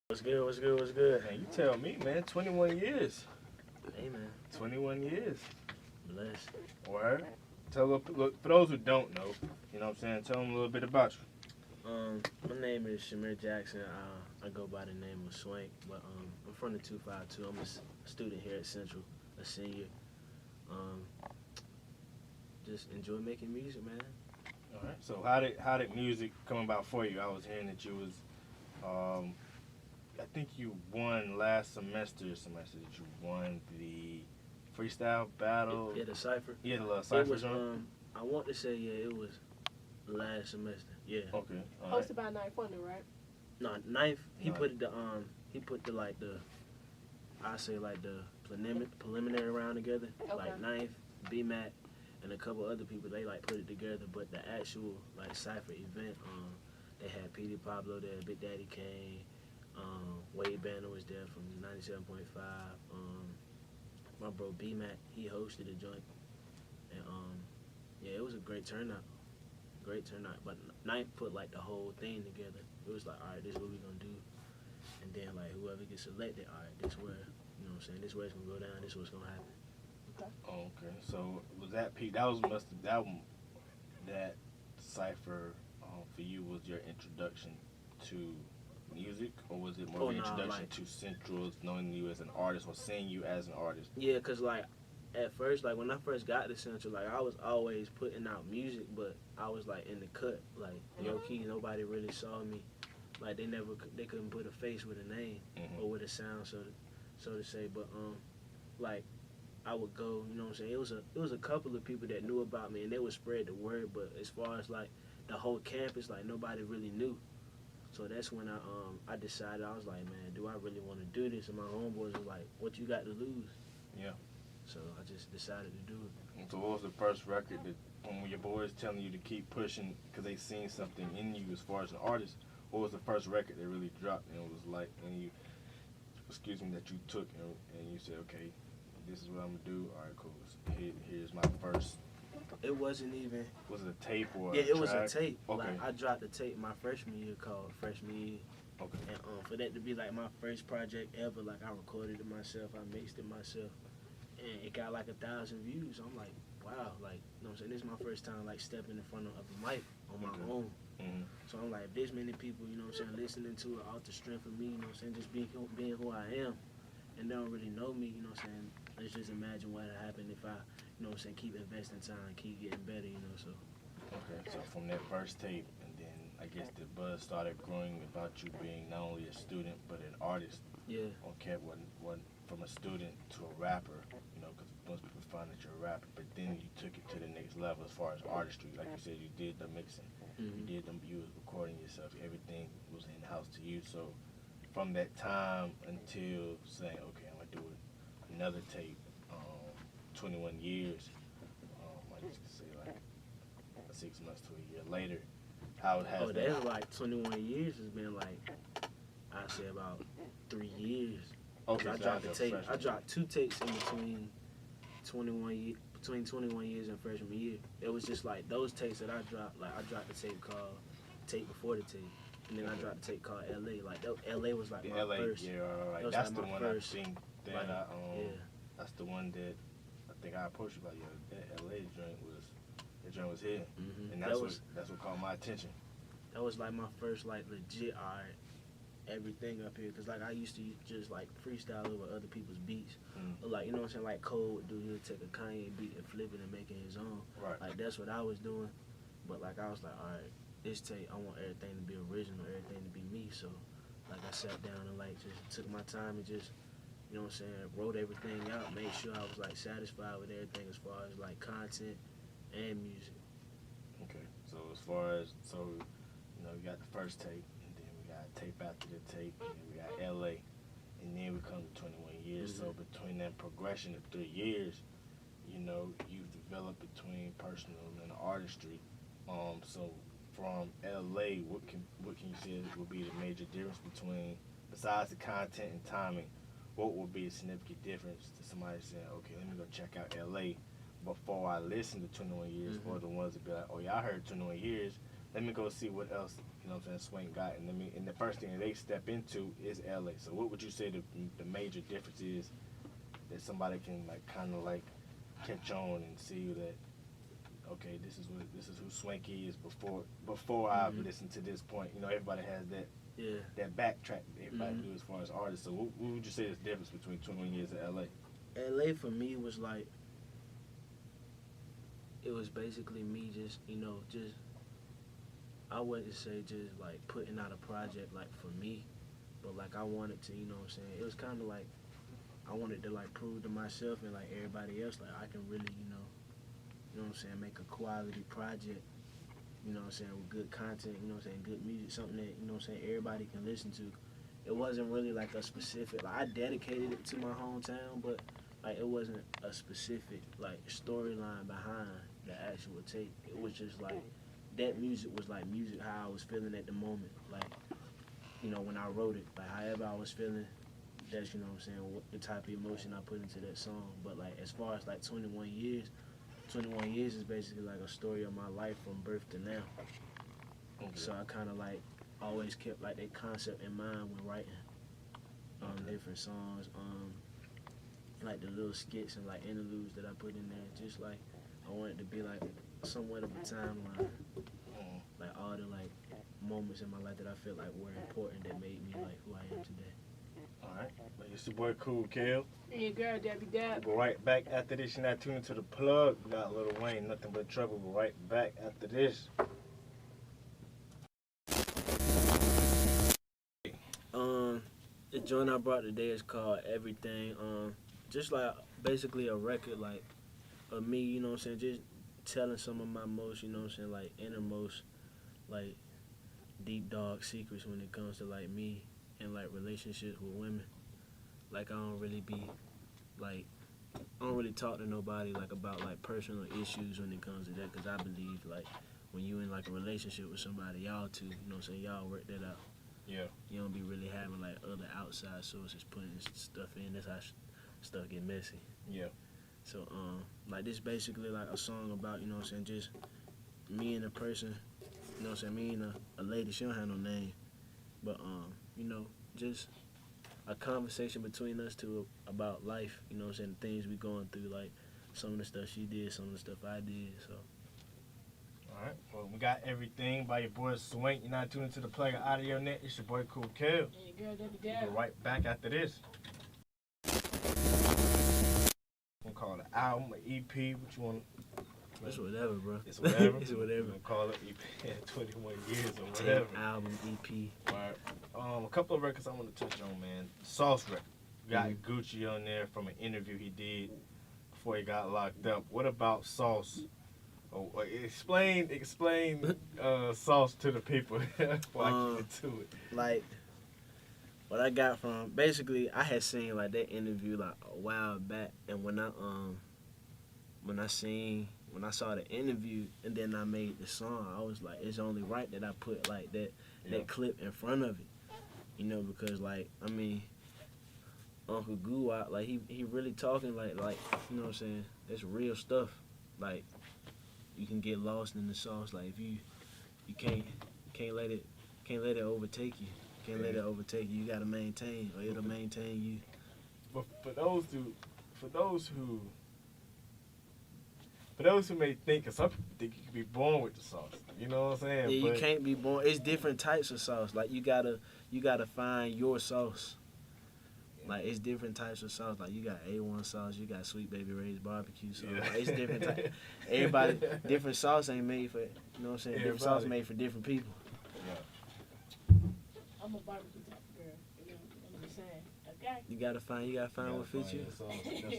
What's good? What's good? What's good? Man, you tell me, man. 21 years. Hey, man. 21 years. Blessed. Word. Look, for those who don't know, you know what I'm saying, tell them a little bit about you. My name is Shamir Jackson. I go by the name of Swank, but I'm from the 252. I'm a student here at Central, a senior. Just enjoy making music, man. All right. So how did music come about for you? I was hearing that you was, I think you won last semester that you won the freestyle battle. Yeah, the cipher. Yeah, the little cipher joint. I want to say it was last semester. Yeah. Okay. Hosted by Ninth Wonder, right? No, ninth. He Ninth. put I say like the preliminary round together. Okay. Like ninth, BMAC, and a couple other people. They like put it together, but the actual like cipher event, they had PD Pablo there, Big Daddy Kane, Wade Banner was there from 97.5. My bro BMAC, he hosted a joint, and yeah, it was a great turnout. Great turnout. But ninth put like the whole thing together. It was like, all right, this is what we gonna do, and then like whoever gets selected, all right, this where, you know what I'm saying, this where it's gonna go down, this what's gonna happen. Okay. So was that peak? That cipher for you was your introduction to music, or was it more of an introduction to Central, knowing you as an artist or seeing you as an artist? Yeah, cause like at first, like when I first got to Central, like I was always putting out music, but I was like in the cut, like low key. Nobody really saw me. Like they couldn't put a face with a name or with a sound, so to say. But like I would go, you know what I'm saying. It was a couple of people that knew about me, and they would spread the word. But as far as like the whole campus, like nobody really knew. So that's when I decided, I was like, man, do I really want to do this? And my homeboys were like, what you got to lose? Yeah. So I just decided to do it. And so what was the first record that, when your boys telling you to keep pushing because they seen something in you as far as an artist, what was the first record that really dropped and it was like when you, that you took and you said, okay, this is what I'm going to do. All right, cool. Here's my first. It wasn't even. Was it a tape or yeah, a it was track? a tape. Okay. Like I dropped a tape my freshman year called Freshman Year. Okay. And for that to be like my first project ever, like I recorded it myself, I mixed it myself, and it got like 1,000 views. I'm like, wow, like, you know what I'm saying? This is my first time like stepping in front of a mic on my own. So I'm like, if there's many people, you know what I'm saying, listening to it off the strength of me, you know what I'm saying, just being who I am, and they don't really know me, you know what I'm saying. Let's just imagine what would happen if I, you know what I'm saying, keep investing time, keep getting better, you know, so. Okay, so from that first tape, and then I guess the buzz started growing about you being not only a student, but an artist. Yeah. Okay, what from a student to a rapper, you know, because most people find that you're a rapper, but then you took it to the next level as far as artistry. Like you said, you did the mixing, you was recording yourself, everything was in-house to you. So from that time until saying, okay, I'm going to do another tape, 21 years, I just say like 6 months to a year later, how it has Oh, that's like 21 years has been like, I'd say about 3 years. Okay, I so dropped that's a tape. freshman. I dropped 2 tapes in between 21 years and freshman year. It was just like those tapes that I dropped. Like I dropped a tape called Tape Before the Tape, and then I dropped a tape called LA. Like LA was like The my LA, first. yeah, right. Was That's like the my one first, I think that like, that's the one that I think I approached you about. Yeah, that LA joint was here, and that's what caught my attention. That was like my first like legit art. Everything up here, cause like I used to just like freestyle over other people's beats, or like, you know what I'm saying, like Cole would do, he'll take a Kanye beat and flip it and make it his own. Right. Like that's what I was doing, but like I was like, all right, this tape, I want everything to be original, everything to be me. So like I sat down and like just took my time and just, you know what I'm saying, wrote everything out, made sure I was like satisfied with everything as far as like content and music. Okay, so as far as you know, we got the first tape. Tape after the tape, and then we got LA, and then we come to 21 years. So between that progression of 3 years, you know, you've developed between personal and artistry. So from LA, what can you say would be the major difference between, besides the content and timing, what would be a significant difference to somebody saying, okay, let me go check out LA before I listen to 21 years, or the ones that be like, oh yeah, I heard 21 years, let me go see what else, you know what I'm saying, Swank got. And the first thing that they step into is LA. So what would you say the major difference is that somebody can like kind of like catch on and see that, okay, this is who Swank is before I've listened to this point. You know, everybody has that backtrack that everybody do as far as artists. So what would you say is the difference between 21 Years in LA? LA for me was like, it was basically me just, you know, just, I wouldn't say just like putting out a project like for me, but like I wanted to, you know what I'm saying, it was kind of like, I wanted to like prove to myself and like everybody else, like I can really, you know what I'm saying, make a quality project, you know what I'm saying, with good content, you know what I'm saying, good music, something that, you know what I'm saying, everybody can listen to. It wasn't really like a specific, like I dedicated it to my hometown, but like it wasn't a specific like storyline behind the actual tape. It was just like, that music was like music how I was feeling at the moment, like, you know, when I wrote it, like however I was feeling, that's, you know what I'm saying, what the type of emotion I put into that song. But like as far as like 21 years is basically like a story of my life from birth to now. Okay. So I kind of like always kept like that concept in mind when writing different songs, like the little skits and like interludes that I put in there. Just like I want it to be like somewhat of a timeline, like all the like moments in my life that I feel like were important that made me like who I am today. Alright, it's your boy Cool Kill. And your girl Debbie Dab. We'll be right back after this. You're not tuning to the plug. We got Lil Wayne, Nothing But Trouble. We'll be right back after this. The joint I brought today is called Everything. Just like basically a record like of me, you know what I'm saying, just telling some of my most, you know what I'm saying, like innermost, like deep dark secrets when it comes to like me and like relationships with women. Like I don't really talk to nobody like about like personal issues when it comes to that, because I believe like when you in like a relationship with somebody, y'all two, you know what I'm saying, y'all work that out. Yeah. You don't be really having like other outside sources putting stuff in. That's how stuff get messy. Yeah. So like this basically like a song about, you know what I'm saying, just me and a person, you know what I'm saying, me and a lady, she don't have no name, but you know, just a conversation between us two about life, you know what I'm saying, the things we going through, like some of the stuff she did, some of the stuff I did, so. Alright, well, we got Everything by your boy Swank. You're not tuning to the plug of Audionet. It's your boy Cool Kill. And your girl Debbie Dab. We'll be right back after this. We'll call it an album, an EP, what you want. It's whatever, bro. It's whatever. It's whatever. We'll call it EP 21 years or whatever. Album, EP. Alright. A couple of records I want to touch on, man. Sauce record. Got Gucci on there from an interview he did before he got locked up. What about Sauce? Oh, explain Sauce to the people before I get to it. Like, what I got from, basically, I had seen like that interview like a while back, and when I saw the interview and then I made the song, I was like, it's only right that I put like that clip in front of it, you know, because like, I mean, Uncle Guwap, like he really talking like you know what I'm saying, that's real stuff. Like, you can get lost in the sauce. Like if you can't let it overtake you. Can't let it overtake you. You gotta maintain, or it'll maintain you. But for those who may think, cause some people think you can be born with the sauce. You know what I'm saying? Yeah, you can't be born. It's different types of sauce. Like you gotta find your sauce. Like it's different types of sauce. Like you got A1 sauce, you got Sweet Baby Ray's barbecue sauce. Yeah. Like, it's different types. Everybody, different sauce ain't made for, you know what I'm saying? Different sauce made for different people. Yeah. I'm a barbecue type of girl. You know, I'm just saying. Okay. You gotta find what fits you. That's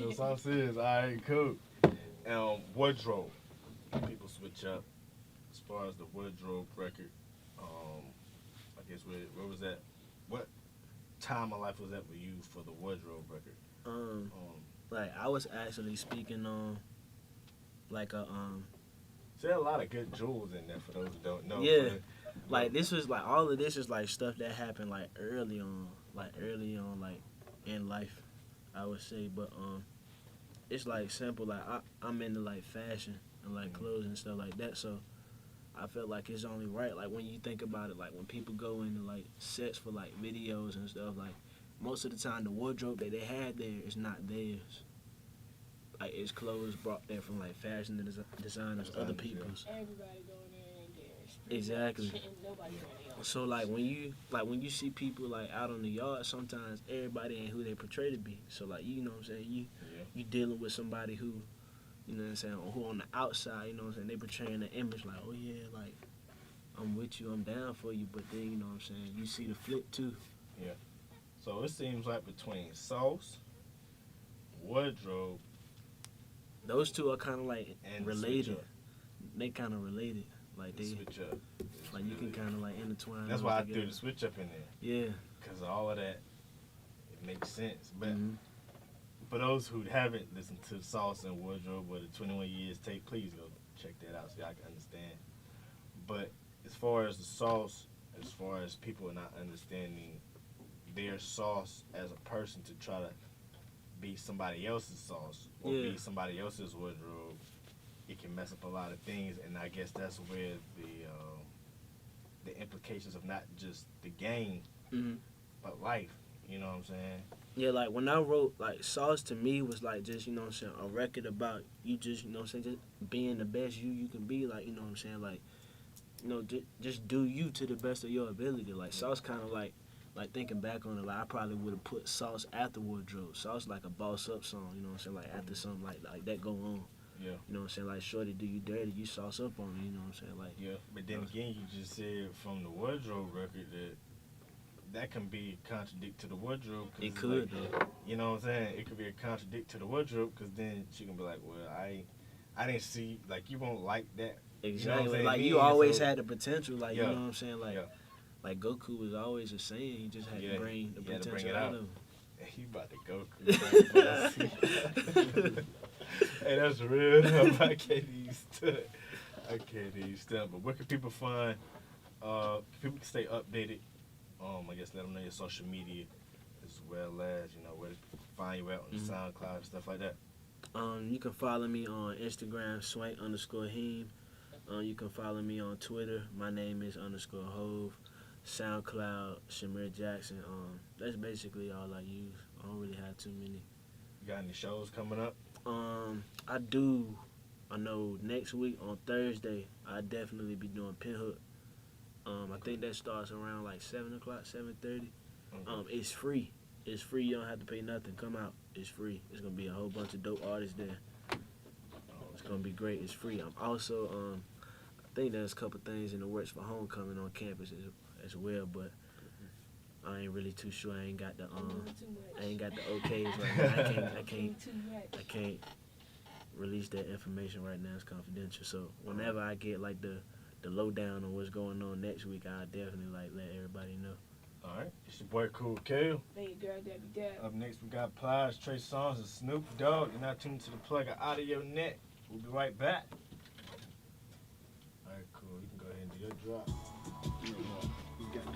what sauce is. All right, cool. Wardrobe. People switch up as far as the Wardrobe record. I guess where was that? What time of life was that for you for the Wardrobe record? Like I was actually speaking on like a There are a lot of good jewels in there for those who don't know. Yeah. Like this was like all of this is like stuff that happened like early on like in life, I would say. But it's like simple. Like I'm into like fashion and like clothes and stuff like that. So I feel like it's only right. Like when you think about it, like when people go into like sets for like videos and stuff, like most of the time the wardrobe that they had there is not theirs. Like it's clothes brought there from like fashion designers, other people's. Everybody going in and theirs. Exactly. And nobody going else. So like when you see people like out on the yard, sometimes everybody ain't who they portray to be. So like you know what I'm saying, you dealing with somebody who, you know what I'm saying, who on the outside, you know what I'm saying, they portraying the image like, oh yeah, like I'm with you, I'm down for you, but then you know what I'm saying, you see the flip too. Yeah. So it seems like between sauce, wardrobe, those two are kind of like and related. They kind of related. Like the they, switch up. like you can kind of like intertwine. That's those why I together. threw the switch up in there. Yeah. Because all of that, it makes sense. But Mhm. for those who haven't listened to Sauce and Wardrobe or the 21 Years tape, please go check that out so y'all can understand. But as far as the sauce, as far as people not understanding their sauce as a person to try to be somebody else's sauce or be somebody else's wardrobe, it can mess up a lot of things. And I guess that's where the implications of not just the game, but life. You know what I'm saying? Yeah, like when I wrote, like Sauce to me was like just, you know what I'm saying, a record about you just, you know what I'm saying, just being the best you can be, like, you know what I'm saying, like, you know, just do you to the best of your ability. Like Sauce kind of like thinking back on it, like I probably would have put Sauce after Wardrobe. Sauce like a boss up song, you know what I'm saying, like after something like that go on. Yeah. You know what I'm saying, like Shorty do you dirty, you sauce up on it, you know what I'm saying, like. Yeah, but then again, you just said from the Wardrobe record that can be a contradict to the Wardrobe. It could, like, though. You know what I'm saying? It could be a contradict to the Wardrobe because then she can be like, well, I didn't see, like, you won't like that. Exactly. You know like you always had the potential, like you know what I'm saying, like Goku was always a Saiyan. He just had to bring the potential out of him. He about to Goku. Hey, that's real. I can't even stunt. But where can people find? People can stay updated. I guess let them know your social media as well as where to find you at on the SoundCloud and stuff like that. You can follow me on Instagram, Swank_Heem. You can follow me on Twitter. My name is _Hove. SoundCloud, Shamir Jackson. That's basically all I use. I don't really have too many. You got any shows coming up? I do. I know next week on Thursday, I'll definitely be doing Pinhook. I think that starts around like 7 o'clock, 7:30. It's free. It's free. You don't have to pay nothing. Come out. It's free. It's going to be a whole bunch of dope artists there. It's going to be great. It's free. I'm also, I think there's a couple things in the works for Homecoming on campus as well, but I ain't really too sure. I ain't got the okays right now. I can't release that information right now. It's confidential. So whenever I get like the lowdown on what's going on next week, I'll definitely like let everybody know. All right, it's your boy Cool Kale. Hey, girl, Debbie Deb. Up next, we got Plies, Trey Songz, and Snoop Dogg. You're not tuned to the plug of Audionet. We'll be right back. All right, cool. You can go ahead and do your drop. You got